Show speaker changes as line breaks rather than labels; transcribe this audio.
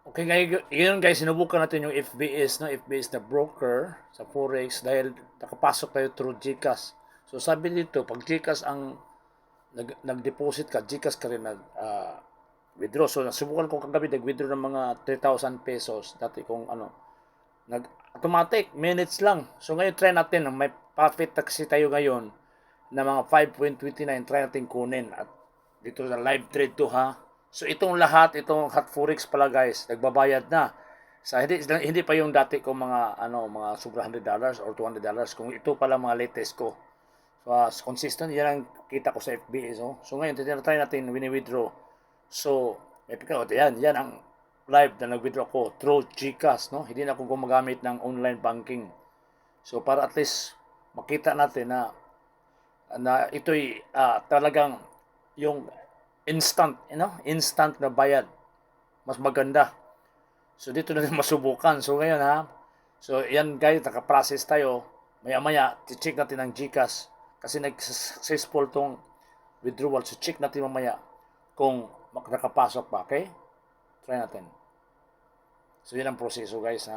Okay, ngayon guys, sinubukan natin yung FBS, no? FBS na broker sa Forex dahil nakapasok tayo through GCash. So sabi dito, pag GCash ang nag-deposit ka, GCash ka rin withdraw. So nasubukan ko kagabi nag-withdraw ng mga 3,000 pesos. Dati kung automatic, minutes lang. So ngayon try natin, may profit kasi tayo ngayon na mga 5.29, try natin kunin. At dito sa live trade to ha. So itong lahat, itong hot forex pala guys, nagbabayad na. Sa hindi pa yung dati ko mga sobra $100 or $200 kung ito pala mga latest ko. So consistent yan ang kita ko sa FBA. So ngayon try natin wini-withdraw. So may pagka yan ang live na nag-withdraw ko through GCash, no? Hindi na ako gumagamit ng online banking. So para at least makita natin na ito'y talagang yung instant, instant na bayad. Mas maganda. So dito na masubukan. So ngayon so yan guys, naka-process tayo. Maya-maya, check natin ang GCash. Kasi nag-successful tong withdrawal. So check natin mamaya kung nakapasok pa. Okay? Try natin. So yan ang proseso guys